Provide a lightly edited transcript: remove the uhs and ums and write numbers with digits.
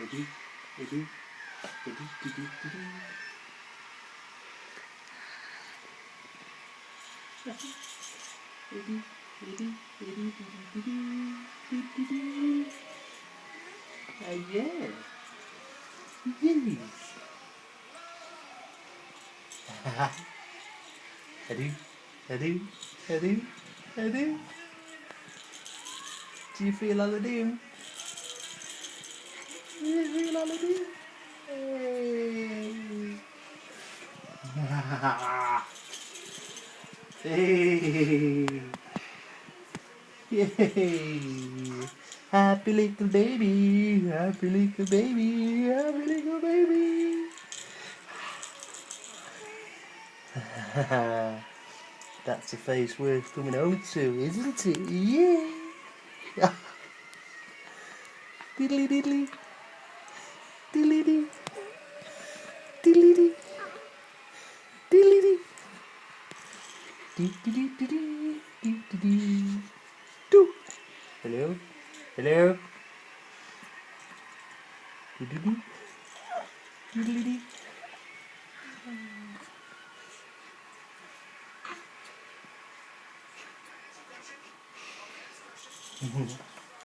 Ready? Ready? Ready? Ready? Yeah. Yes. Ready? Ready? Ready? Ready? Do you feel all the doom? Do you feel all the doom? Hey. Yay! Happy little baby, happy little baby, happy little baby. That's a face worth coming home to, isn't it? Yeah! Diddly diddly, diddly dee, diddly dee, diddly dee, dee dee dee dee dee dee dee. Doo. Hello? Hello? Diddly dee, diddly dee.